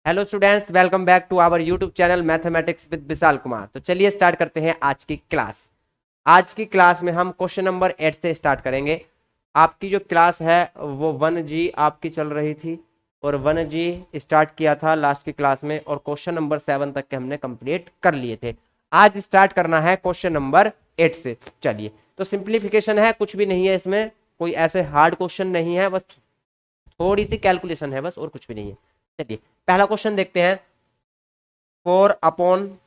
Hello students, welcome back to our YouTube channel mathematics with Vishal Kumar. तो चलिए start करते हैं आज की क्लास। आज की क्लास में हम क्वेश्चन नंबर 8 से स्टार्ट करेंगे। आपकी जो क्लास है वो 1G आपकी चल रही थी और 1G स्टार्ट किया था लास्ट की क्लास में और क्वेश्चन नंबर 7 तक के हमने कंप्लीट कर लिए थे। आज स्टार्ट करना है क्वेश्चन नंबर 8 से। चलिए, तो सिंप्लीफिकेशन है, कुछ भी नहीं है इसमें, कोई ऐसे हार्ड क्वेश्चन नहीं है, बस थोड़ी सी कैलकुलेशन है बस, और कुछ भी नहीं है। चलिए पहला क्वेश्चन देखते हैं। 4 अपॉन,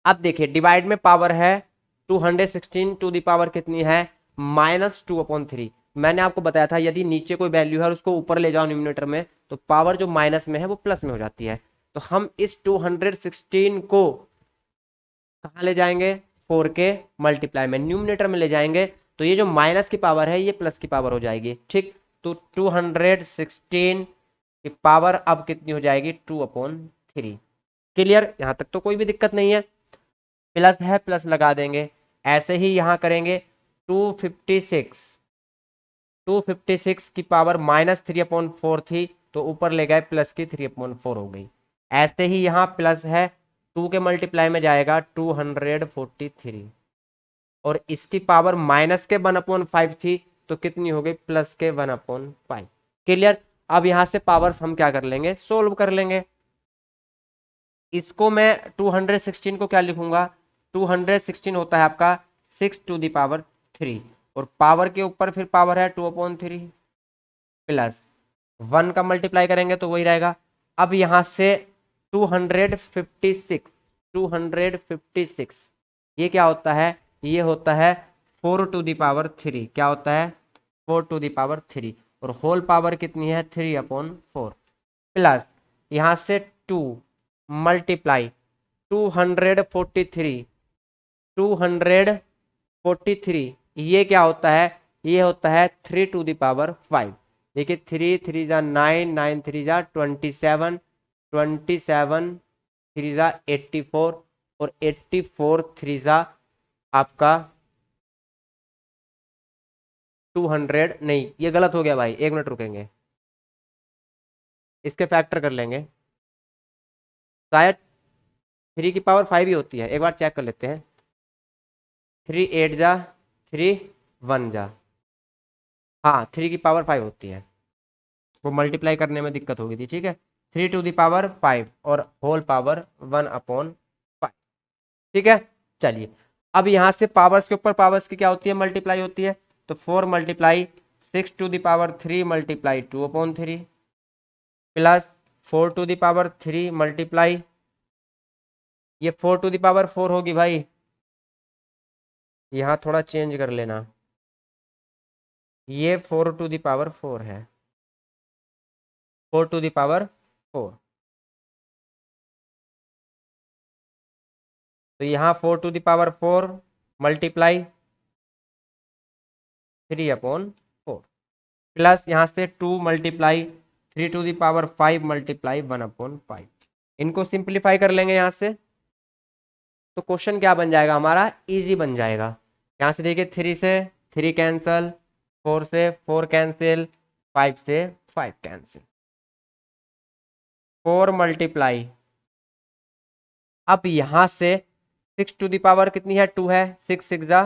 अब देखिए डिवाइड में पावर है 216 टू दी पावर कितनी है, -2/3। मैंने आपको बताया था यदि नीचे कोई वैल्यू है और उसको ऊपर ले जाओ न्यूमरेटर में तो पावर जो माइनस में है वो प्लस में हो जाती है। तो हम इस 216 को कहाँ ले जाएंगे, 4 के मल्टीप्लाई में न्यूमरेटर में ले जाएंगे, तो ये जो माइनस की पावर है ये प्लस की पावर हो जाएगी। ठीक, तो 216 की पावर अब कितनी हो जाएगी, 2/3। क्लियर, यहां तक तो कोई भी दिक्कत नहीं है। प्लस है, प्लस लगा देंगे। ऐसे ही यहां करेंगे 256, 256 की पावर -3/4 थी तो ऊपर ले गए प्लस की 3/4 हो गई। ऐसे ही यहाँ प्लस है, 2 के मल्टीप्लाई में जाएगा 243 और इसकी पावर माइनस के 1/5 थी तो कितनी हो गई, प्लस के 1/5। क्लियर, अब यहां से पावर्स हम क्या कर लेंगे, सोल्व कर लेंगे। इसको मैं 216 को क्या लिखूंगा, 216 होता है आपका 6⁻³ और पावर के ऊपर फिर पावर है 2/3 प्लस 1 का मल्टीप्लाई करेंगे तो वही रहेगा। अब यहां से 256, 256 ये क्या होता है, ये होता है 4⁻3। क्या होता है, 4⁻3 और होल पावर कितनी है, 3/4 प्लस यहां से 2 मल्टीप्लाई 243, 243 ये क्या होता है, ये होता है 3⁵। देखिए 3 3 जा 9, 9 3 जा 27, 27 3 जा 84 और 84 3 जा आपका 200। नहीं, ये गलत हो गया भाई, एक मिनट रुकेंगे, इसके फैक्टर कर लेंगे। शायद 3 की पावर 5 ही होती है, एक बार चेक कर लेते हैं। 3 8 जा 3 1 जा, हाँ 3 की पावर 5 होती है, वो मल्टीप्लाई करने में दिक्कत होगी थी। ठीक है, 3⁵ और होल पावर 1/5। ठीक है, चलिए अब यहां से पावर्स के ऊपर पावर्स की क्या होती है, मल्टीप्लाई होती है। तो 4 मल्टीप्लाई 6⁻³ मल्टीप्लाई 2/3 प्लस 4⁻³ मल्टीप्लाई, ये 4⁻4 होगी भाई, यहां थोड़ा चेंज कर लेना, ये 4⁻4 है, 4⁻4। तो यहाँ 4⁻4 मल्टीप्लाई 3/4 प्लस यहाँ से 2 मल्टीप्लाई 3⁵ मल्टीप्लाई 1/5। इनको सिंप्लीफाई कर लेंगे यहाँ से, तो क्वेश्चन क्या बन जाएगा हमारा, इजी बन जाएगा। यहाँ से देखिए 3 से 3 कैंसिल, 4 से 4 कैंसिल, 5 से 5 कैंसिल, 4 मल्टीप्लाई, अब यहां से 6 कितनी है, 2 है, 6 6 जा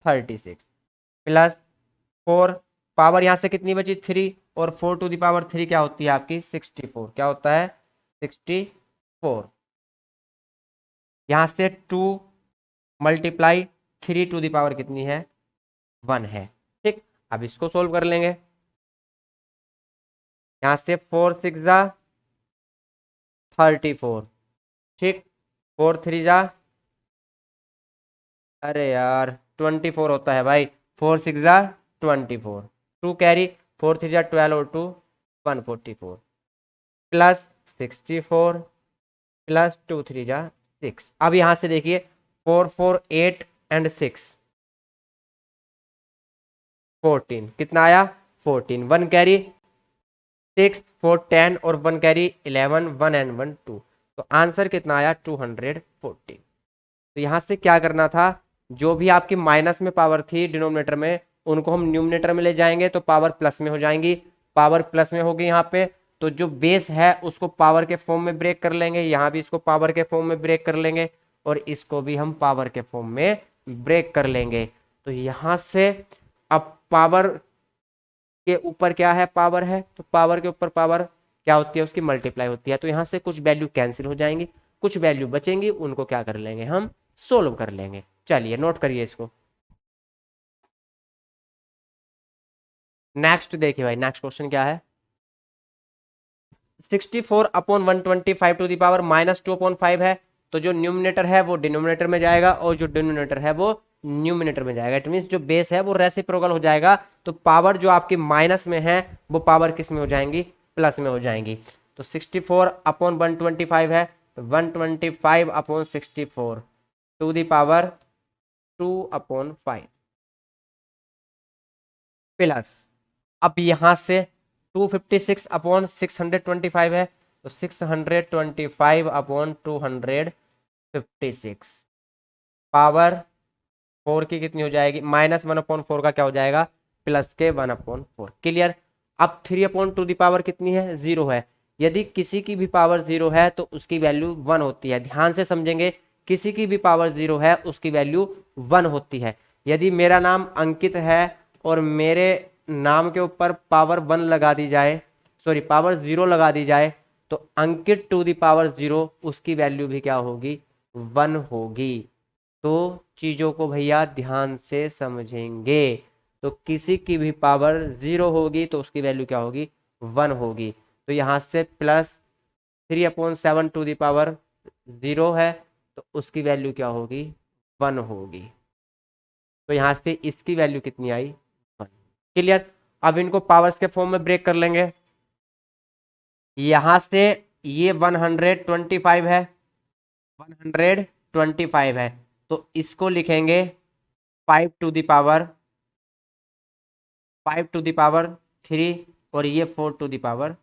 36 प्लस 4 पावर यहां से कितनी बची, 3 और 4⁻3 क्या होती है आपकी 64। क्या होता है 64, यहां से 2 मल्टीप्लाई 3 कितनी है 1 है। ठीक, अब इसको सोल्व कर लेंगे। यहां से 4 6 जा 34, ठीक, 4 3 जा, अरे यार 24 होता है भाई, 4 6 जा 24, 2 कैरी, 4 3 जा 12 और 2 144 प्लस 64 प्लस 2 3 जा 6। अब यहां से देखिए 4 4 8 एंड 6 14, कितना आया 14, 1 कैरी 6 4 10 और 1 कैरी 11, 1 एंड 1 2, तो आंसर कितना आया 240। तो यहां से क्या करना था, जो भी आपकी माइनस में पावर थी डिनोमिनेटर में, उनको हम न्यूमिनेटर में ले जाएंगे तो पावर प्लस में हो जाएंगी। पावर प्लस में होगी यहाँ पे तो जो बेस है उसको पावर के फॉर्म में ब्रेक कर लेंगे, यहाँ भी इसको पावर के फॉर्म में ब्रेक कर लेंगे और इसको भी हम पावर के फॉर्म में ब्रेक कर लेंगे। तो यहाँ से अब पावर के ऊपर क्या है, पावर है, तो पावर के ऊपर पावर क्या होती है, उसकी मल्टीप्लाई होती है। तो यहाँ से कुछ वैल्यू कैंसिल हो जाएंगी, कुछ वैल्यू बचेंगी, उनको क्या कर लेंगे, हम सोल्व कर लेंगे। चलिए नोट करिए इसको। नेक्स्ट देखिए भाई, नेक्स्ट क्वेश्चन क्या है, 64 अपॉन 125 टू द पावर -2/5 है। तो जो न्यूमिनेटर है वो डिनोमिनेटर में जाएगा और जो डिनोमिनेटर है वो न्यूमिनेटर में जाएगा। इट मीन जो बेस है वो रेसिप्रोकल हो जाएगा। तो पावर जो आपकी माइनस में है वो पावर किस में हो जाएंगी, प्लस में हो जाएंगी। तो 64 अपॉन 125 है, 125 upon 64 to the power 2/5 plus, अब यहां से 256 अपॉन 625 है, तो 625 अपॉन 256 पावर 4 की कितनी हो जाएगी, -1/4 का क्या हो जाएगा, प्लस के 1/4। क्लियर। अब 3/2 कितनी है, 0 है। यदि किसी की भी पावर 0 है तो उसकी वैल्यू 1 होती है। ध्यान से समझेंगे, किसी की भी पावर 0 है उसकी वैल्यू 1 होती है। यदि मेरा नाम अंकित है और मेरे नाम के ऊपर पावर 1 लगा दी जाए, सॉरी पावर 0 लगा दी जाए, तो अंकित टू द पावर 0 उसकी वैल्यू भी क्या होगी, 1 होगी। तो चीजों को भैया ध्यान से समझेंगे। तो किसी की भी पावर 0 होगी तो उसकी वैल्यू क्या होगी, 1 होगी। तो यहां से +3/7 टू द पावर 0 है, तो उसकी वैल्यू क्या होगी, 1 होगी। तो यहां से इसकी वैल्यू कितनी आई, 1। क्लियर। अब इनको पावर्स के फॉर्म में ब्रेक कर लेंगे। यहां से ये 125 है, 125 है, तो इसको लिखेंगे 5 टू द पावर 3 और ये 4 टू द पावर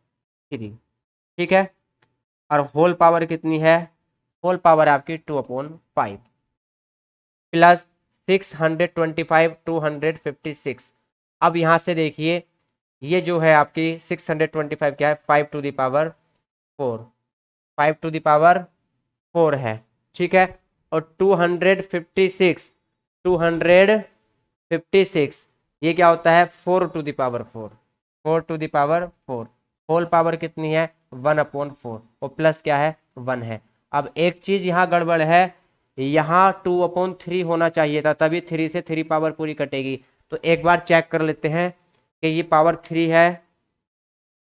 3। ठीक है। और होल पावर कितनी है, होल पावर आपकी 2/5 प्लस 625 256। अब यहां से देखिए, ये जो है आपकी 625 क्या है, 5 to the power 4, 5 to the power 4 है। ठीक है। और 256 ये क्या होता है, 4 to the power 4, 4 to the power 4। Whole power कितनी है, 1/4 और प्लस क्या है, 1 है। अब एक चीज यहाँ गड़बड़ है, यहाँ 2/3 होना चाहिए था, तभी 3 से 3 पावर पूरी कटेगी। तो एक बार चेक कर लेते हैं कि ये पावर 3 है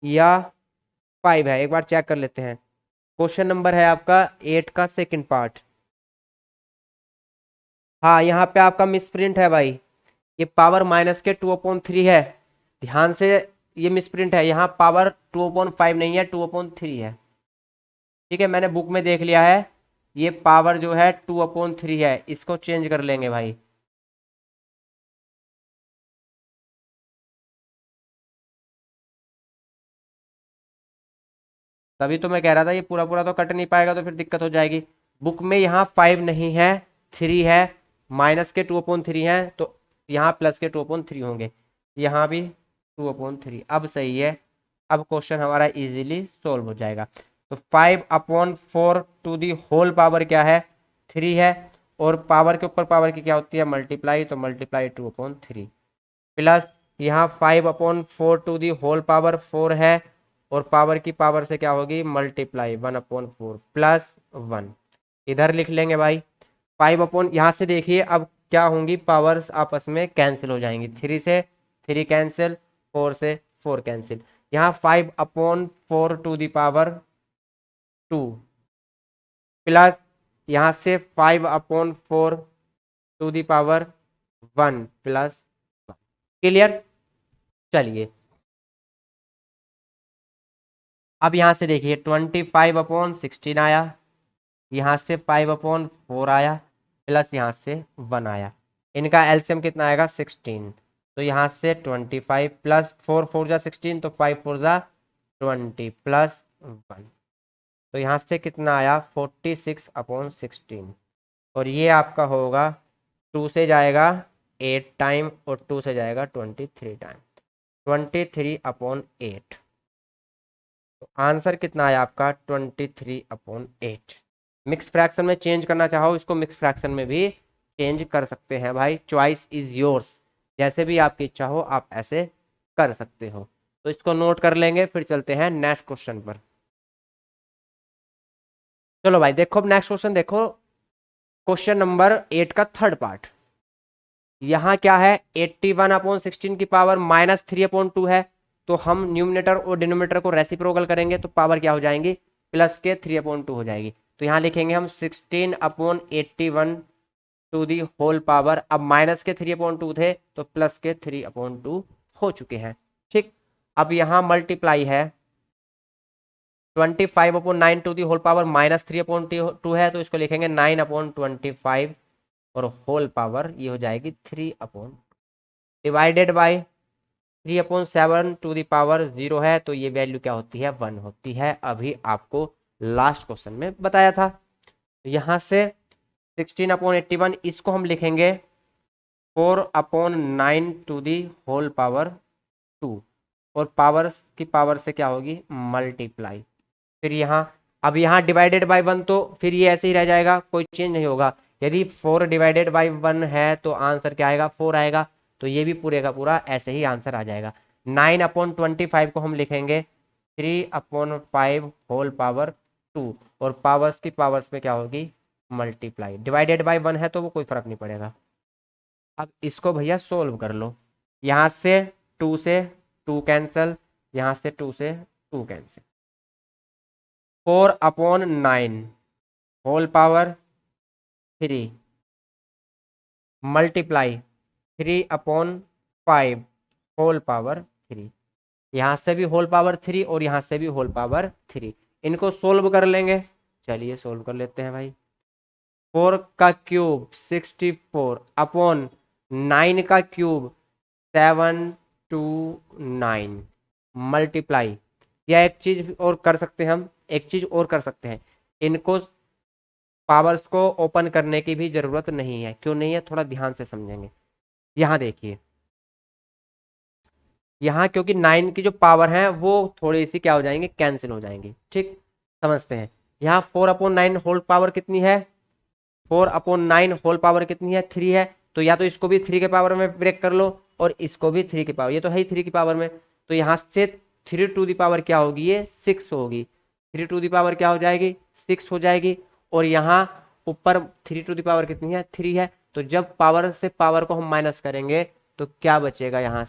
या 5 है, एक बार चेक कर लेते हैं। क्वेश्चन नंबर है आपका 8 का सेकंड पार्ट। हाँ यहाँ पे आपका मिसप्रिंट है भाई, ये पावर माइनस के 2/3 है। ध्यान से, ये मिसप्रिंट है, यहाँ पावर 2/5 नहीं है, 2/3 है। ठीक है, मैंने बुक में देख लिया है, ये पावर जो है 2/3 है, इसको चेंज कर लेंगे भाई। तभी तो मैं कह रहा था ये पूरा पूरा तो कट नहीं पाएगा, तो फिर दिक्कत हो जाएगी। बुक में यहाँ 5 नहीं है, 3 है, माइनस के 2/3 है, तो यहाँ प्लस के 2/3 होंगे, यहाँ भी 2/3। अब सही है, अब क्वेश्चन हमारा इजीली सोल्व हो जाएगा। तो 5/4 टू दी होल पावर क्या है, 3 है, और पावर के ऊपर पावर की क्या होती है, मल्टीप्लाई, तो मल्टीप्लाई 2/3 प्लस यहाँ 5/4 टू दी होल पावर 4 है, और पावर की पावर से क्या होगी, मल्टीप्लाई 1/4 प्लस 1। इधर लिख लेंगे भाई 5 यहाँ से देखिए अब क्या होंगी, पावर्स आपस में कैंसिल हो जाएंगी, 3 से 3 कैंसिल, 4 से 4 कैंसिल। यहाँ 5/4 टू दी पावर 2 प्लस यहाँ से 5/4 to the power 1 plus. Clear. चलिए अब यहां से देखिए 25/16 आया, यहां से 5/4 आया, प्लस यहां से 1 आया। इनका एलसीएम कितना आएगा, 16। तो यहां से 25 प्लस 4 4 जा 16, तो 5 4 जा 20 प्लस 1। तो यहां से कितना आया, 46/16। और ये आपका होगा 2 से जाएगा 8 टाइम और 2 से जाएगा 23 टाइम, 23/8। तो आंसर कितना आया आपका 23/8। मिक्स फ्रैक्शन में चेंज करना चाहो इसको मिक्स फ्रैक्शन में भी चेंज कर सकते हैं भाई, चॉइस इज योर्स। जैसे भी आपकी इच्छा हो आप ऐसे कर सकते हो। तो इसको नोट कर लेंगे, फिर चलते हैं नेक्स्ट क्वेश्चन पर। चलो भाई देखो, अब नेक्स्ट क्वेश्चन देखो, क्वेश्चन नंबर 8 का थर्ड पार्ट। यहाँ क्या है, 81/16 की पावर -3/2 है। तो हम न्यूमिनेटर और डिनोमिनेटर को रेसिप्रोकल करेंगे तो पावर क्या हो जाएंगी, प्लस के 3/2 हो जाएगी। तो यहाँ लिखेंगे हम 16/81 टू दी होल पावर। अब माइनस के 3/2 थे तो प्लस के 3/2 हो चुके हैं। ठीक, अब यहाँ मल्टीप्लाई है 25/9 टू दी होल पावर -3/2 है, तो इसको लिखेंगे 9/25 और होल पावर ये हो जाएगी 3/, divided by 3/7 to the power 0 है, तो ये वैल्यू क्या होती है, 1 होती है। अभी आपको लास्ट क्वेश्चन में बताया था। यहां से 16/81 इसको हम लिखेंगे 4/9 टू दी होल पावर 2, और पावर की पावर से क्या होगी, मल्टीप्लाई। फिर यहाँ, अब यहाँ डिवाइडेड बाय 1 तो फिर ये ऐसे ही रह जाएगा, कोई चेंज नहीं होगा। यदि 4 डिवाइडेड बाय 1 है तो आंसर क्या आएगा, 4 आएगा। तो ये भी पूरे का पूरा ऐसे ही आंसर आ जाएगा। 9/25 को हम लिखेंगे 3/5 होल पावर 2, और पावर्स की पावर्स में क्या होगी, मल्टीप्लाई। डिवाइडेड बाय 1 है तो वो कोई फर्क नहीं पड़ेगा। अब इसको भैया सोल्व कर लो। यहाँ से 2 से 2 कैंसल, यहाँ से 2 से 2 cancel. 4/9 whole power 3 multiply 3/5 whole power 3। यहाँ से भी होल पावर 3 और यहाँ से भी होल पावर 3। इनको सोल्व कर लेंगे। चलिए सोल्व कर लेते हैं भाई। 4 का क्यूब 64 अपॉन 9 का क्यूब 729 मल्टीप्लाई। या एक चीज और कर सकते हैं हम, एक चीज और कर सकते हैं, इनको पावर्स को ओपन करने की भी जरूरत नहीं है। क्यों नहीं है, थोड़ा ध्यान से समझेंगे। यहाँ देखिए, यहाँ क्योंकि 9 की जो पावर है वो थोड़ी सी क्या हो जाएंगे, कैंसिल हो जाएंगी। ठीक, समझते हैं। यहाँ 4/9 होल पावर कितनी है, 4/9 होल पावर कितनी है, 3 है। तो या तो इसको भी 3 के पावर में ब्रेक कर लो और इसको भी 3 की पावर, ये तो है ही 3 की पावर में। तो यहाँ से 3 टू दी पावर क्या होगी, ये 6 होगी। 3 टू दी पावर क्या हो जाएगी, 6 हो जाएगी। और यहाँ ऊपर 3 टू दी पावर कितनी है, 3 है। तो जब पावर से पावर को हम माइनस करेंगे तो क्या बचेगा, यहाँ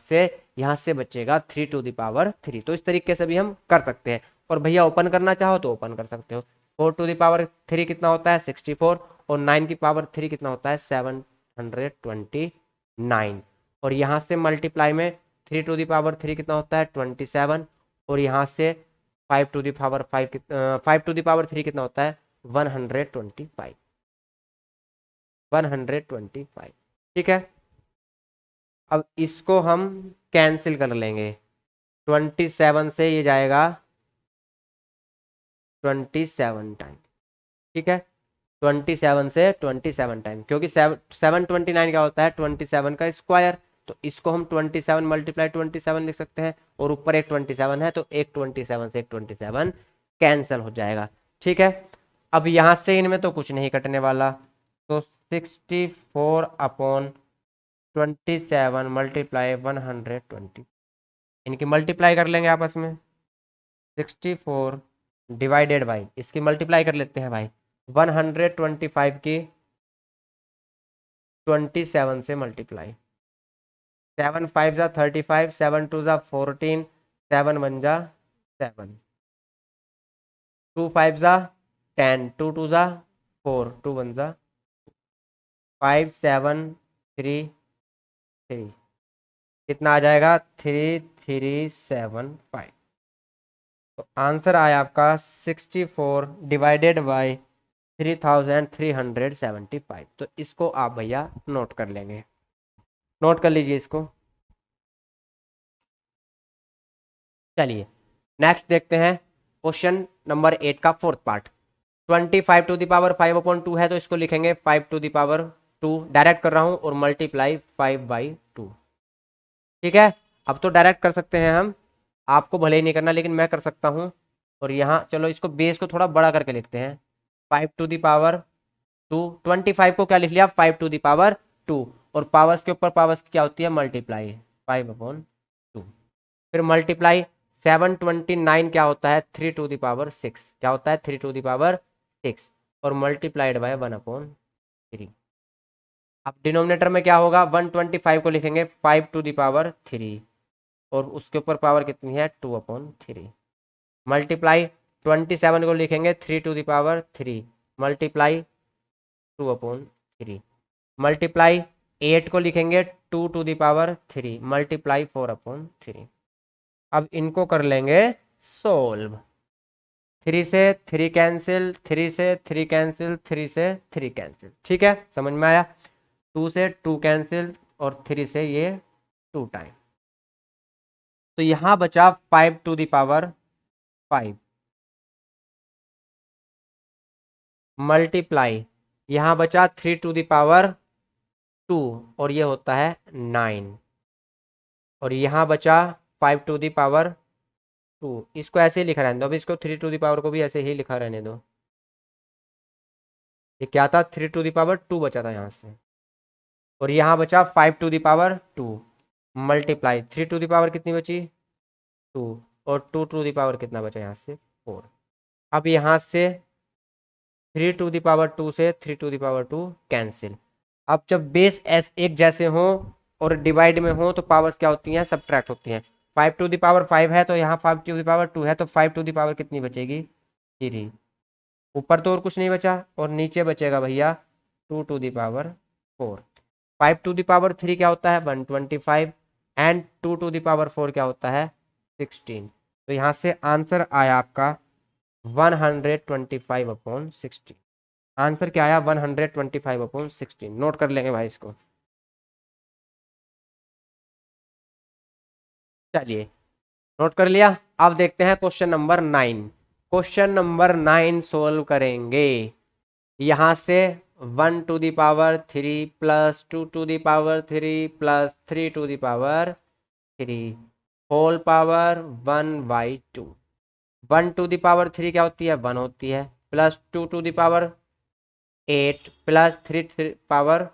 से बचेगा 3 टू दी पावर 3। तो इस तरीके से भी हम कर सकते हैं। और भैया ओपन करना चाहो तो ओपन कर सकते हो। 4 टू दी पावर 3 कितना होता है, 64, और 9 की पावर 3 कितना होता है, 729। और यहाँ से मल्टीप्लाई में 3 टू दी पावर 3 कितना होता है, 27। और यहाँ से 5 to the power 5 to the power 3 कितना होता है, 125। 125, ठीक है। अब इसको हम कैंसिल कर लेंगे। 27 से ये जाएगा 27 टाइम, ठीक है। 27 से 27 टाइम, क्योंकि 729 क्या होता है, 27 का स्क्वायर। तो इसको हम 27 मल्टीप्लाई 27 लिख सकते हैं। और ऊपर एक 27 है तो एक 27 से एक 27 कैंसिल हो जाएगा, ठीक है। अब यहाँ से इनमें तो कुछ नहीं कटने वाला। तो 64/27 मल्टीप्लाई 120, इनकी मल्टीप्लाई कर लेंगे आपस में। 64 डिवाइडेड बाई, इसकी मल्टीप्लाई कर लेते हैं भाई, 125 की 27 से मल्टीप्लाई। 7 5 जा 35, 7 2 जा 14, 7 1 जा 7, 2 5 जा 10, 2 2 जा 4, 2 1 जा 5 7 3 3, कितना आ जाएगा, 3375। तो आंसर आया आपका 64 डिवाइडेड बाय 3375। तो इसको आप भैया नोट कर लेंगे, नोट कर लीजिए इसको। चलिए नेक्स्ट देखते हैं क्वेश्चन नंबर 8 का fourth part. 25 to the power 5/2 है, तो इसको लिखेंगे 5 टू द पावर 2, डायरेक्ट कर रहा हूं, और मल्टीप्लाई 5/2, ठीक है। अब तो डायरेक्ट कर सकते हैं हम, आपको भले ही नहीं करना लेकिन मैं कर सकता हूं। और यहाँ चलो इसको बेस को थोड़ा बड़ा करके लिखते हैं, 5 टू दी पावर 2। 25 को क्या लिख लिया, 5 टू दी पावर 2, और पावर्स के ऊपर पावर्स क्या होती है, मल्टीप्लाई, 5/2। फिर मल्टीप्लाई 729 क्या होता है, 3 टू दी पावर 6, क्या होता है, 3 टू दी पावर 6, और मल्टीप्लाइड बाय 1/3। अब डिनोमिनेटर में क्या होगा, 125 को लिखेंगे 5 टू दी पावर 3, और उसके ऊपर पावर कितनी है, 2/3। मल्टीप्लाई 27 को लिखेंगे 3 to the power 3, multiply 2/3। Multiply 8 को लिखेंगे 2 टू दी पावर 3, मल्टीप्लाई 4/3। अब इनको कर लेंगे सोल्व। 3 से 3 कैंसिल, 3 से 3 कैंसिल, 3 से 3 कैंसिल, ठीक है, समझ में आया। 2 से 2 कैंसिल, और 3 से ये 2 टाइम, तो यहां बचा 5 टू दी पावर 5, मल्टीप्लाई यहां बचा 3 टू दी पावर 2, और ये होता है 9, और यहां बचा 5 टू दी पावर 2। इसको ऐसे ही लिखा रहने दो, अब इसको 3 टू दी पावर को भी ऐसे ही लिखा रहने दो। ये क्या था, 3 टू दी पावर 2 बचा था यहां से, और यहां बचा 5 to the power 2, multiply 3 to the power कितनी बची, 2, और 2 टू दी पावर कितना बचा यहाँ से, 4। अब यहाँ से 3 टू दी पावर 2 से 3 टू दी पावर 2 कैंसिल। अब जब बेस एस एक जैसे हो और डिवाइड में हो तो पावर्स क्या होती हैं, सब्ट्रैक्ट होती हैं। 5 टू दी पावर 5 है तो यहाँ 5 टू दी पावर 2 है, तो 5 टू दी पावर कितनी बचेगी, 3। ऊपर तो और कुछ नहीं बचा, और नीचे बचेगा भैया 2 to the power 4। 5 to the power 3 क्या होता है, 125, एंड 2 टू दी पावर 4 क्या होता है, 16। तो यहाँ से आंसर आया आपका 125/16। आंसर क्या आया, 125/16। नोट कर लेंगे भाई इसको। चलिए नोट कर लिया। अब देखते हैं question number 9। Question number 9 solve करेंगे। यहां से 1 to the power 3 plus 2 to the power 3 plus 3 to the power 3 whole power 1/2। 1 to the power 3 क्या होती है, 1 होती है, plus 2 to the power 8 plus 3 to the power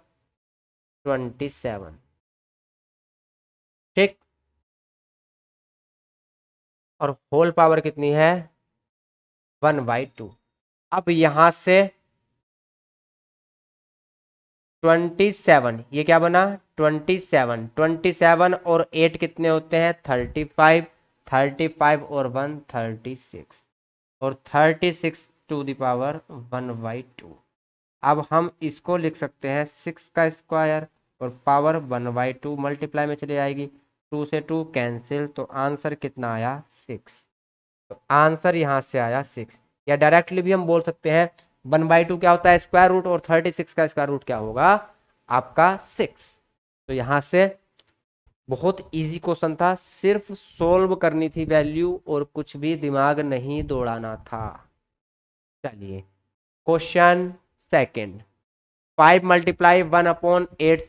27, ठीक, और होल पावर कितनी है, 1/2। अब यहां से 27, ये क्या बना, 27, 27 और 8 कितने होते हैं, 35, 35 और 1 36, और 36 टू दी पावर 1/2। अब हम इसको लिख सकते हैं 6 का स्क्वायर, और पावर 1/2 मल्टीप्लाई में चली जाएगी, 2 से 2 कैंसिल, तो आंसर कितना आया, 6। तो आंसर यहां से आया 6। या डायरेक्टली भी हम बोल सकते हैं 1/2 क्या होता है, स्क्वायर रूट, और 36 का स्क्वायर रूट क्या होगा, आपका 6। तो यहां से बहुत इजी क्वेश्चन था, सिर्फ सोल्व करनी थी वैल्यू, और कुछ भी दिमाग नहीं दौड़ाना था। चलिए question second, 5 multiply 1/8,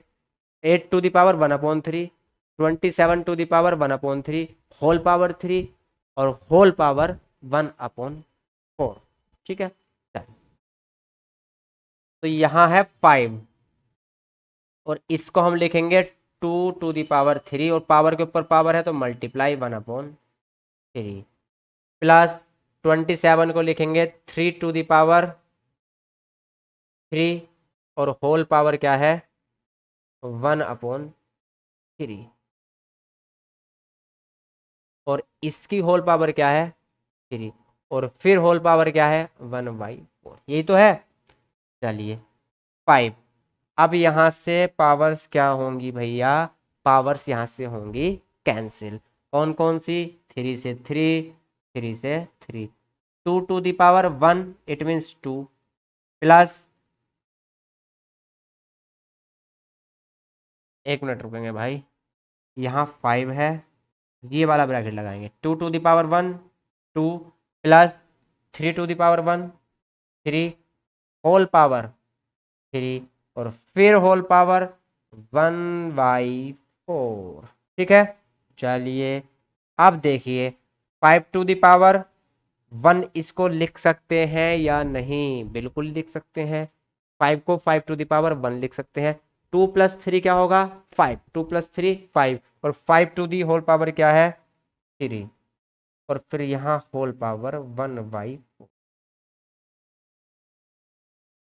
8 to the power 1/3, 27 to the power 1/3 whole power 3, और होल पावर 1/4, ठीक है। चलिए, तो यहां है 5, और इसको हम लिखेंगे 2 टू दी पावर 3, और पावर के ऊपर पावर है तो मल्टीप्लाई 1/3, प्लस 27 को लिखेंगे 3 टू दी पावर 3, और होल पावर क्या है, 1/3, और इसकी होल पावर क्या है, 3, और फिर होल पावर क्या है, 1/4, यही तो है। चलिए 5, अब यहां से पावर्स क्या होंगी भैया, पावर्स यहां से होंगी कैंसिल, कौन कौन सी, 3 से 3, 3 से 3, 2 to the power 1 it means 2, plus, एक मिनट रुकेंगे भाई, यहाँ 5 है, ये वाला ब्रैकेट लगाएंगे, 2 to the power 1 2, plus 3 to the power 1 3, whole power 3, और फिर होल पावर 1/4, ठीक है। चलिए अब देखिए 5 टू दी पावर 1 इसको लिख सकते हैं या नहीं? बिल्कुल लिख सकते हैं। 5 को 5 टू द पावर 1 लिख सकते हैं। 2 प्लस 3 क्या होगा? 5। 2 प्लस 3 5, और 5 टू दी होल पावर क्या है? 3, और फिर यहाँ होल पावर 1/4।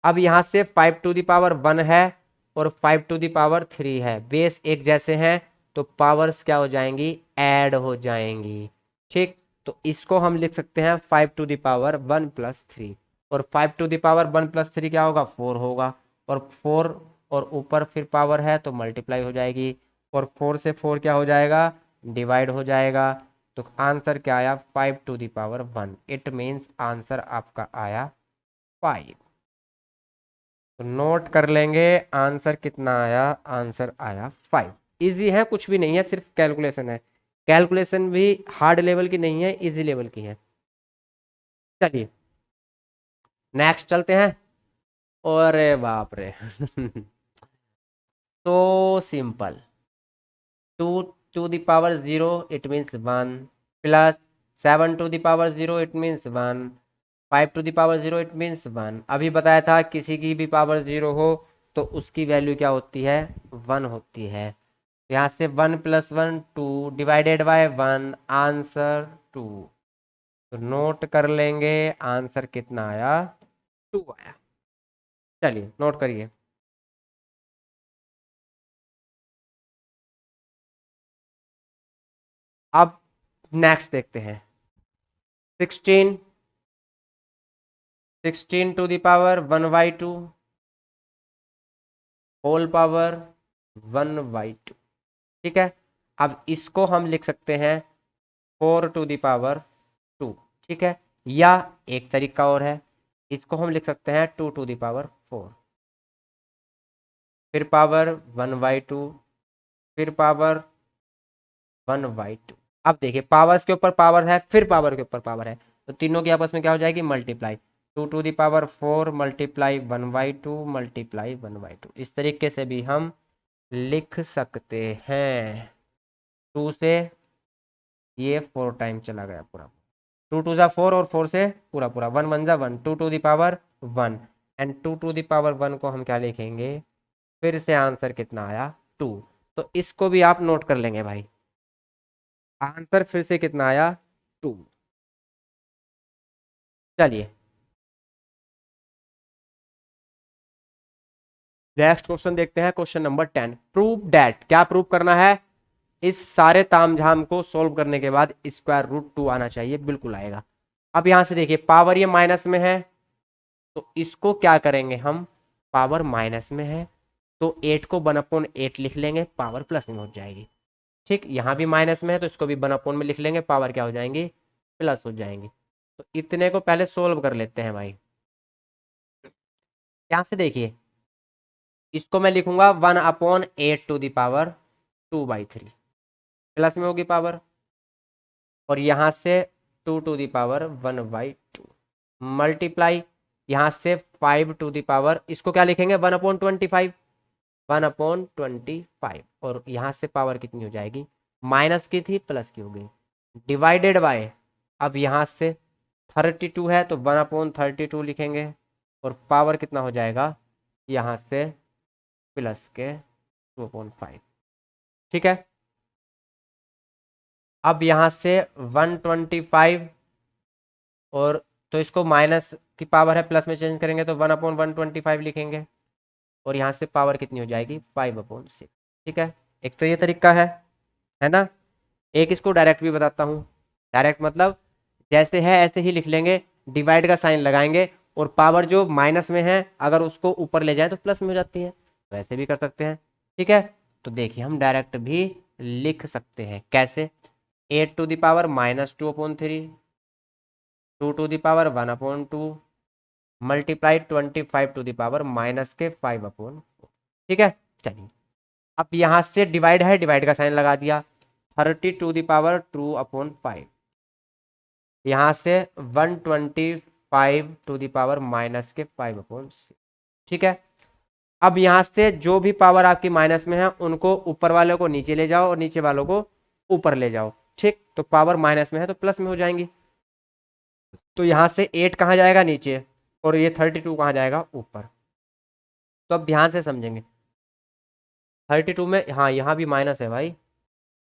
अब यहाँ से 5 टू दी पावर 1 है और 5 टू दी पावर 3 है, बेस एक जैसे हैं, तो पावर्स क्या हो जाएंगी? ऐड हो जाएंगी। ठीक, तो इसको हम लिख सकते हैं 5 टू दी पावर 1 प्लस 3, और 5 टू दी पावर 1 प्लस 3 क्या होगा? 4 होगा, और 4 और ऊपर फिर पावर है तो मल्टीप्लाई हो जाएगी, और 4 से 4 क्या हो जाएगा? डिवाइड हो जाएगा। तो आंसर क्या आया? 5 to the power 1। It means answer आपका आया 5। तो नोट कर लेंगे आंसर कितना आया। आंसर आया 5। इजी है, कुछ भी नहीं है, सिर्फ कैलकुलेशन है। कैलकुलेशन भी हार्ड लेवल की नहीं है, इजी लेवल की है। चलिए नेक्स्ट चलते हैं। अरे बाप रे तो simple. 2 to the power 0 it means 1, plus 7 to the power 0 it means 1, 5 to the power 0 it means 1। अभी बताया था किसी की भी पावर 0 हो तो उसकी वैल्यू क्या होती है? 1 होती है। यहाँ से 1 प्लस 1 2 डिवाइडेड बाय 1, आंसर 2। तो नोट कर लेंगे आंसर कितना आया? 2 आया। चलिए नोट करिए। अब नेक्स्ट देखते हैं। 16 to the power 1/2 whole power 1/2। ठीक है, अब इसको हम लिख सकते हैं 4 टू द पावर 2। ठीक है, या एक तरीका और है, इसको हम लिख सकते हैं 2 टू द पावर 4, फिर पावर 1/2, फिर पावर 1/2। अब देखिए पावर्स के ऊपर पावर है, फिर पावर के ऊपर पावर है, तो तीनों की आपस में क्या हो जाएगी? Multiply. 2 to the power 4 multiply 1/2 multiply 1/2। इस तरीके से भी हम लिख सकते हैं। 2 से ये 4 टाइम चला गया पूरा, 2 टू जा 4 और 4 से पूरा पूरा 1 1 जा 1, 2 to the power 1, and 2 to the power 1 को हम क्या लिखेंगे? फिर से आंसर कितना आया? 2। तो इसको भी आप नोट कर लेंगे भाई, आंसर फिर से कितना आया? 2। चलिए नेक्स्ट क्वेश्चन देखते हैं। Question number 10, prove that. क्या प्रूव करना है? इस सारे तामझाम को सोल्व करने के बाद स्क्वायर रूट 2 आना चाहिए, बिल्कुल आएगा। अब यहां से देखिए पावर ये माइनस में है, तो इसको क्या करेंगे हम? पावर माइनस में है तो 8 को 1/8 लिख लेंगे, पावर प्लस में हो जाएगी। ठीक, यहाँ भी माइनस में है तो इसको भी 1/में लिख लेंगे, पावर क्या हो जाएंगी? प्लस हो जाएंगी। तो इतने को पहले सोल्व कर लेते हैं भाई। यहाँ से देखिए इसको मैं लिखूंगा 1/8 टू द पावर 2/3, प्लस में होगी पावर, और यहाँ से 2 टू द पावर 1/2 मल्टीप्लाई, यहाँ से 5 टू द पावर, इसको क्या लिखेंगे? 1/25, 1/25, और यहाँ से पावर कितनी हो जाएगी? माइनस की थी प्लस की हो गई, डिवाइडेड बाय, अब यहाँ से 32 है तो 1/32 लिखेंगे, और पावर कितना हो जाएगा? यहाँ से प्लस के 2/5। ठीक है, अब यहाँ से 125, और तो इसको माइनस की पावर है प्लस में चेंज करेंगे तो 1/125 लिखेंगे, और यहाँ से पावर कितनी हो जाएगी? 5/6। ठीक है, एक तो ये तरीका है ना। एक इसको डायरेक्ट भी बताता हूँ। डायरेक्ट मतलब जैसे है ऐसे ही लिख लेंगे, डिवाइड का साइन लगाएंगे, और पावर जो माइनस में है अगर उसको ऊपर ले जाए तो प्लस में हो जाती है, वैसे भी कर सकते हैं। ठीक है, तो देखिए हम डायरेक्ट भी लिख सकते हैं। कैसे? 8 to the power -2/3, 2 to the power 1/2 multiply 25 to the power minus के 5/4। ठीक है, चलिए अब यहाँ से डिवाइड है, डिवाइड का साइन लगा दिया, 30 टू द पावर 2/5, यहाँ से 125 टू द पावर माइनस के 5/6। ठीक है, अब यहाँ से जो भी पावर आपकी माइनस में है उनको ऊपर वालों को नीचे ले जाओ और नीचे वालों को ऊपर ले जाओ। ठीक, तो पावर माइनस में है तो प्लस में हो जाएंगी। तो यहाँ से 8 कहाँ जाएगा, नीचे, और ये 32 कहाँ जाएगा, ऊपर। तो अब ध्यान से समझेंगे, 32 में, हाँ यहाँ भी माइनस है भाई।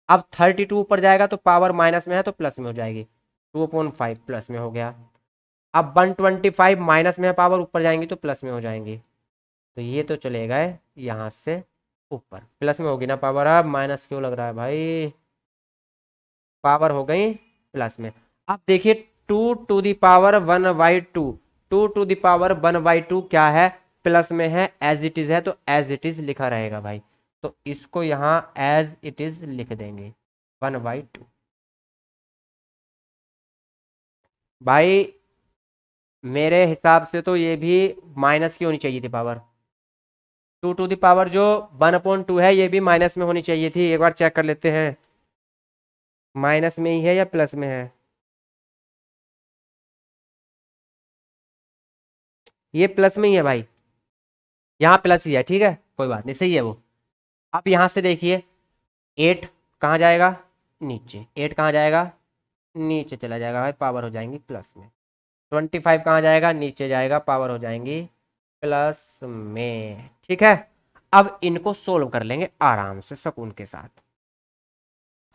अब 32 ऊपर जाएगा तो पावर माइनस में है तो प्लस में हो जाएगी, 2/5 प्लस में हो गया। अब 125 माइनस में है, पावर ऊपर जाएंगी तो प्लस में हो जाएंगी। तो ये तो चले गए यहाँ से ऊपर, प्लस में होगी ना पावर, अब माइनस क्यों लग रहा है भाई, पावर हो गई प्लस में। अब देखिए 2 to the power 1/2, 2 to the power 1/2 क्या है, प्लस में है, एज इट इज है तो एज इट इज लिखा रहेगा भाई। तो इसको यहाँ एज इट इज लिख देंगे 1/2। भाई मेरे हिसाब से तो ये भी माइनस की होनी चाहिए थी पावर, 2 टू दी पावर जो 1/2 है ये भी माइनस में होनी चाहिए थी। एक बार चेक कर लेते हैं, माइनस में ही है या प्लस में है। ये प्लस में ही है भाई, यहाँ प्लस ही है, ठीक है कोई बात नहीं, सही है वो। अब यहाँ से देखिए 8 कहाँ जाएगा, नीचे, 8 कहाँ जाएगा, नीचे चला जाएगा भाई, पावर हो जाएंगी प्लस में। 25 कहाँ जाएगा, नीचे जाएगा, पावर हो जाएंगी प्लस में, ठीक है। अब इनको सोल्व कर लेंगे आराम से सुकून के साथ।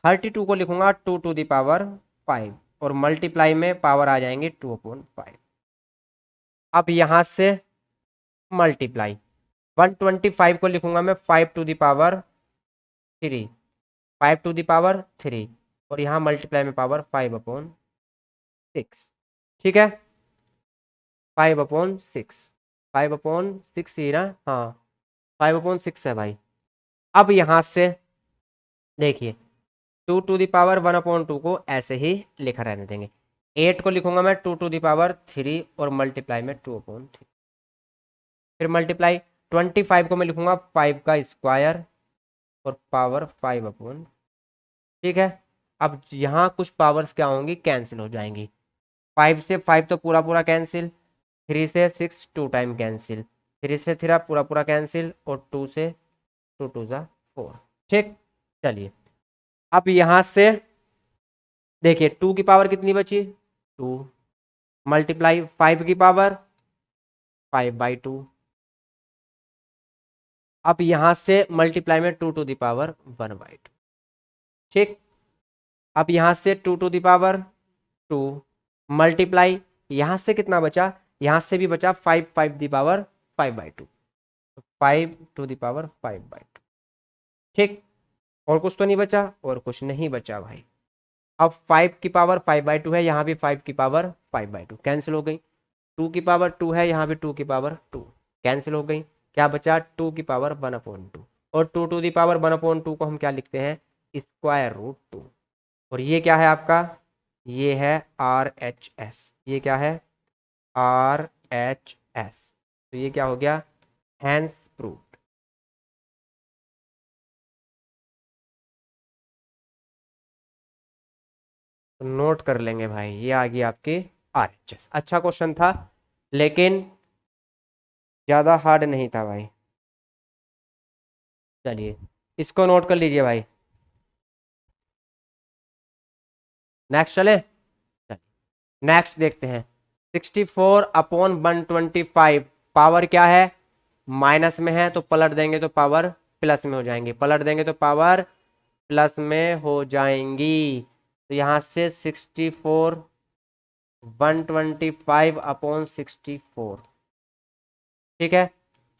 32 को लिखूंगा 2 टू दी पावर 5, और मल्टीप्लाई में पावर आ जाएंगे 2/5। अब यहां से मल्टीप्लाई, 125 को लिखूंगा मैं 5 to the power 3, 5 to the power 3, और यहाँ मल्टीप्लाई में पावर 5/6, ठीक है, 5/6, 5/6 ही ना, हाँ 5/6 है भाई। अब यहां से देखिए 2 टू दी पावर 1/2 को ऐसे ही लिखा रहने देंगे। 8 को लिखूंगा मैं 2 टू दी पावर 3, और मल्टीप्लाई में 2/3, फिर मल्टीप्लाई 25 को मैं लिखूंगा 5 का स्क्वायर और पावर 5/, ठीक है। अब यहाँ कुछ पावर्स क्या होंगी, कैंसिल हो जाएंगी। 5 से 5 तो पूरा पूरा कैंसिल, 3 से 6 2 टाइम कैंसिल, 3 से 3 पूरा पूरा कैंसिल, और 2 से 2 2 4, ठीक। चलिए अब यहाँ से देखिए 2 की पावर कितनी बची, 2, मल्टीप्लाई 5 की पावर 5/2। अब यहां से मल्टीप्लाई में 2 टू दी पावर 1/2, ठीक। अब यहां से 2 टू दी पावर 2, मल्टीप्लाई, यहां से कितना बचा, यहां से भी बचा 5/5 5/2, ठीक। और कुछ तो नहीं बचा, और कुछ नहीं बचा भाई। अब 5 की पावर 5/2 है, यहाँ भी 5 की पावर 5/2 कैंसिल हो गई, 2 की पावर 2 है, यहाँ भी 2 की पावर 2 कैंसिल हो गई। क्या बचा, 2 की पावर 1/2, और 2 टू दी पावर 1/2 को हम क्या लिखते हैं, √2। और ये क्या है आपका, ये है RHS, ये क्या है RHS, तो ये क्या हो गया, हैंस प्रूव्ड। तो नोट कर लेंगे भाई, ये आ गई आपकी RHS। अच्छा क्वेश्चन था, लेकिन ज्यादा हार्ड नहीं था भाई। चलिए इसको नोट कर लीजिए भाई, नेक्स्ट चले। नेक्स्ट देखते हैं, 64/125, पावर क्या है, माइनस में है तो पलट देंगे तो पावर प्लस में हो जाएंगी, पलट देंगे तो पावर प्लस में हो जाएंगी। तो यहां से 64/125 ठीक है,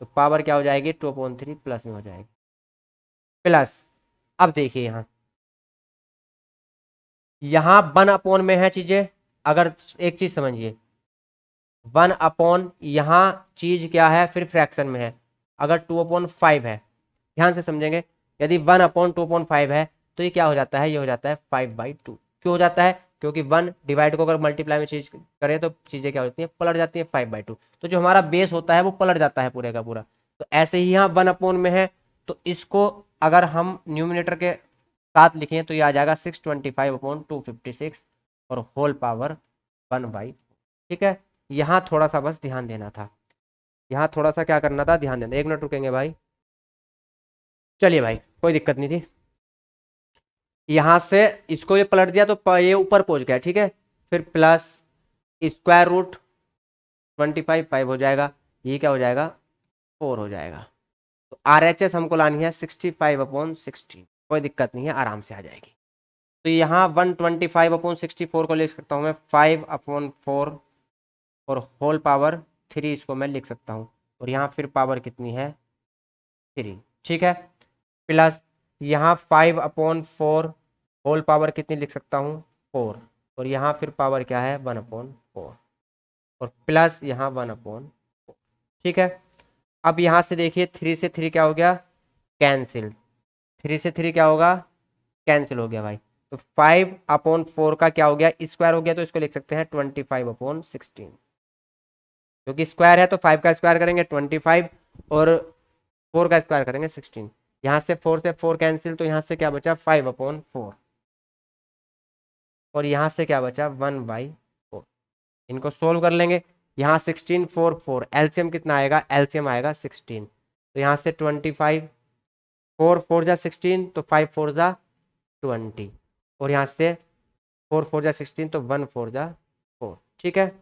तो पावर क्या हो जाएगी, 2/3 प्लस में हो जाएगी, प्लस। अब देखिए यहाँ 1/, में है चीजें, अगर एक चीज समझिए, 1/, यहाँ चीज क्या है, फिर फ्रैक्शन में है। अगर 2/5 है, ध्यान से समझेंगे, यदि 1/2/5 है तो ये क्या हो जाता है, ये हो जाता है 5/2। क्यों हो जाता है, क्योंकि 1 डिवाइड को अगर मल्टीप्लाई में चीज करें तो चीजें क्या होती हैं, पलट जाती हैं 5/2। तो जो हमारा बेस होता है वो पलट जाता है पूरे का पूरा। तो ऐसे ही यहाँ 1/, में है, तो इसको अगर हम न्यूमिनेटर के साथ लिखें तो ये आ जाएगा 625/256, और होल पावर 1/, ठीक है। यहाँ थोड़ा सा बस ध्यान देना था, यहाँ थोड़ा सा क्या करना था, ध्यान देना, 1 मिनट रुकेंगे भाई। चलिए भाई कोई दिक्कत नहीं थी, यहां से इसको ये पलट दिया तो ये ऊपर पहुंच गया, ठीक है। फिर प्लस स्क्वायर रूट 25 5 हो जाएगा, ये क्या हो जाएगा 4 हो जाएगा। तो RHS हमको लानी है 65/16, कोई दिक्कत नहीं है, आराम से आ जाएगी। तो यहाँ 125/64 को लिख सकता हूँ मैं 5/4 और होल पावर 3 इसको मैं लिख सकता हूँ, और यहाँ फिर पावर कितनी है 3, ठीक है। प्लस यहाँ 5/4 होल पावर कितनी लिख सकता हूँ 4, और यहाँ फिर पावर क्या है 1/4, और प्लस यहाँ 1/4, ठीक है। अब यहाँ से देखिए 3 से 3 क्या हो गया कैंसिल, 3 से 3 क्या होगा कैंसिल हो गया भाई। तो 5/4 का क्या हो गया स्क्वायर हो गया, तो इसको लिख सकते हैं 25/16, क्योंकि स्क्वायर है तो 5 का स्क्वायर करेंगे 25 और 4 का स्क्वायर करेंगे 16। यहाँ से 4 से 4 कैंसिल, तो यहाँ से क्या बचा 5/4, और यहाँ से क्या बचा 1/4। इनको सोल्व कर लेंगे, यहाँ 16 4 4 एलसीएम कितना आएगा, एलसीएम आएगा 16। तो यहाँ से 25 4 4 जा 16, तो 5 4 जा 20, और यहाँ से 4 4 जा 16, तो 1 4 जा 4, ठीक है।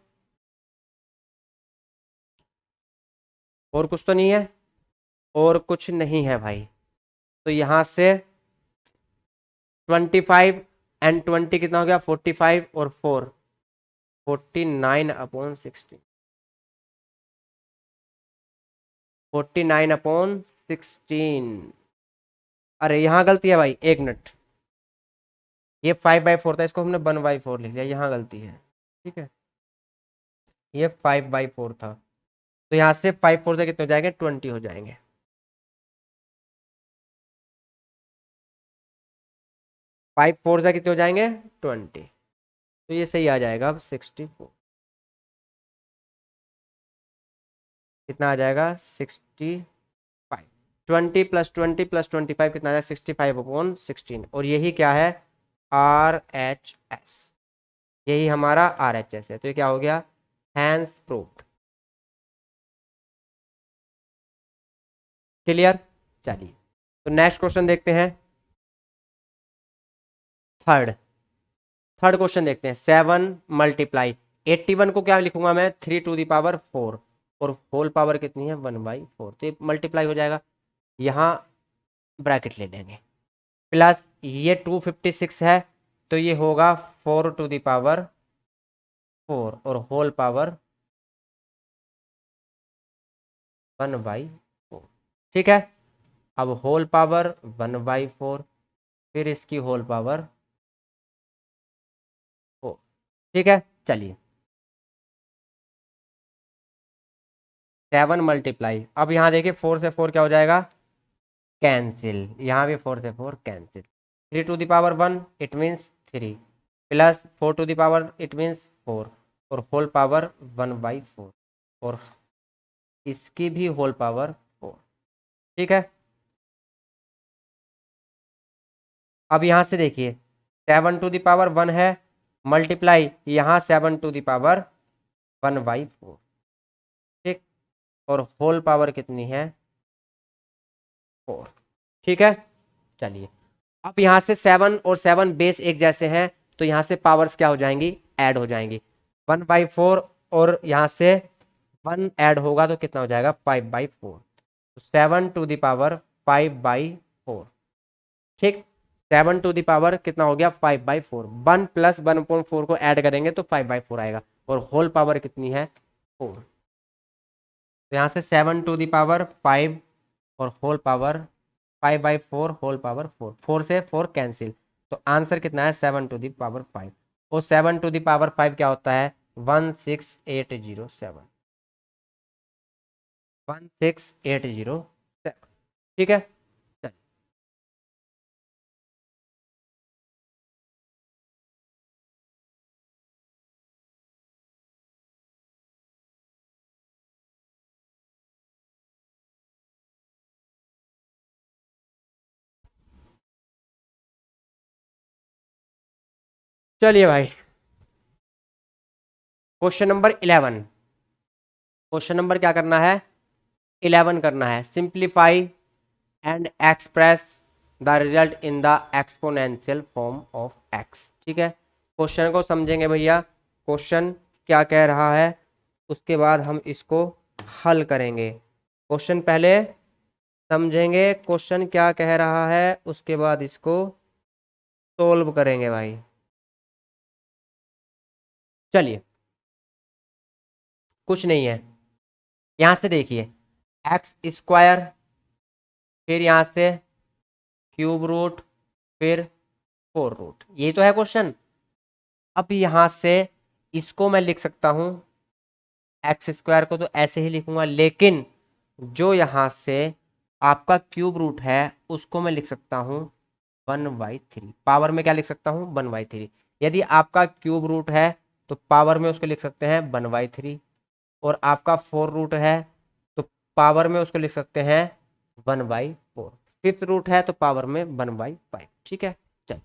और कुछ तो नहीं है, और कुछ नहीं है भाई। तो यहाँ से 25 एंड 20 कितना हो गया 45, और 4 49/16, 49/16। अरे यहाँ गलती है भाई, 1 मिनट, ये 5/4 था, इसको हमने 1/4 लिख लिया, यहाँ गलती है, ठीक है। ये 5/4 था, तो यहाँ से 5 4 से कितने हो जाएंगे 20 हो जाएंगे। 5 4 से कितने हो जाएंगे 20, तो ये सही आ जाएगा अब 64। कितना आ जाएगा 65, 20 + 20 + 25 कितना आ जाएगा 65/16, और यही क्या है RHS, यही हमारा RHS है। तो ये क्या हो गया हैंस प्रूव्ड, क्लियर। चलिए तो नेक्स्ट क्वेश्चन देखते हैं, थर्ड थर्ड क्वेश्चन देखते हैं। 7 × 81 को क्या लिखूंगा मैं 3⁴ और होल पावर कितनी है 1/4, तो ये मल्टीप्लाई हो जाएगा, यहाँ ब्रैकेट ले लेंगे। प्लस ये 256 है, तो ये होगा 4⁴ और होल पावर 1/4, ठीक है। अब होल पावर 1/4, फिर इसकी होल पावर 4, ठीक है। चलिए 7 × अब यहाँ देखिए 4 से 4 क्या हो जाएगा कैंसिल, यहाँ भी 4 से 4 cancel, 3⁴ it means 3, plus 4 it means 4, और होल पावर 1/4, और इसकी भी होल पावर 4, ठीक है। अब यहाँ से देखिए 7⁴ है, मल्टीप्लाई यहाँ 7⁴ 1/4, ठीक, और होल पावर कितनी है 4, ठीक है। चलिए अब यहाँ से 7 और 7 बेस एक जैसे हैं, तो यहाँ से पावर्स क्या हो जाएंगी ऐड हो जाएंगी, 1/4 और यहाँ से 1 ऐड होगा तो कितना हो जाएगा 5/4, तो 7⁴ 5/4, ठीक। 7 कितना हो गया 5/4, 1 + 1/4 को ऐड करेंगे तो 5/4 आएगा, और होल पावर कितनी है 4, तो यहाँ से 7⁵ और होल पावर 5/4 होल पावर 4, 4 से 4 कैंसिल, तो आंसर कितना है 7⁵, और 7⁵ क्या होता है 16807, 16807, ठीक है। चलिए भाई क्वेश्चन नंबर 11, क्वेश्चन नंबर क्या करना है 11 करना है। Simplify and express the result in the exponential form of x, ठीक है। क्वेश्चन को समझेंगे भैया, क्वेश्चन क्या कह रहा है, उसके बाद हम इसको हल करेंगे। क्वेश्चन पहले समझेंगे, क्वेश्चन क्या कह रहा है, उसके बाद इसको सोल्व करेंगे भाई। चलिए, कुछ नहीं है, यहां से देखिए एक्स स्क्वायर, फिर यहां से क्यूब रूट, फिर 4 रूट, यही तो है क्वेश्चन। अब यहां से इसको मैं लिख सकता हूं, एक्स स्क्वायर को तो ऐसे ही लिखूंगा, लेकिन जो यहां से आपका क्यूब रूट है उसको मैं लिख सकता हूं 1/3। पावर में क्या लिख सकता हूं, 1/3। यदि आपका क्यूब रूट है तो पावर में उसको लिख सकते हैं 1/3, और आपका 4 रूट है तो पावर में उसको लिख सकते हैं 1/4। फिफ्थ रूट है तो पावर में 1/5। ठीक है, चल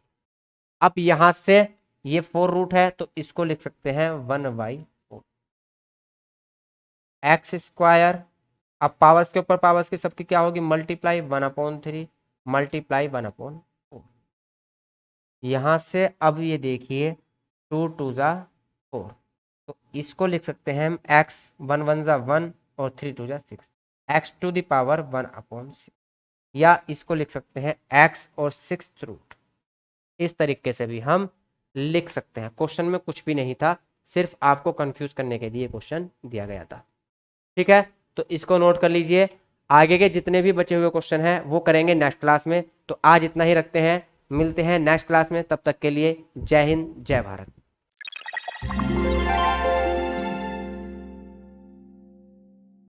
अब यहां से ये 4 रूट है तो इसको लिख सकते हैं 1/4 एक्स स्क्वायर। अब पावर्स के ऊपर पावर्स की सबकी क्या होगी, मल्टीप्लाई 1/3 मल्टीप्लाई 1/4। यहां से अब ये देखिए 2 2 जा 4, तो इसको लिख सकते हैं हम एक्स 1 1 जा 1 और 3 2 जा 6, एक्स टू द पावर 1/6, या इसको लिख सकते हैं एक्स और 6th रूट। इस तरीके से भी हम लिख सकते हैं। क्वेश्चन में कुछ भी नहीं था, सिर्फ आपको कंफ्यूज करने के लिए क्वेश्चन दिया गया था। ठीक है, तो इसको नोट कर लीजिए। आगे के जितने भी बचे हुए क्वेश्चन हैं वो करेंगे नेक्स्ट क्लास में। तो आज इतना ही रखते हैं, मिलते हैं नेक्स्ट क्लास में, तब तक के लिए जय हिंद जय भारत।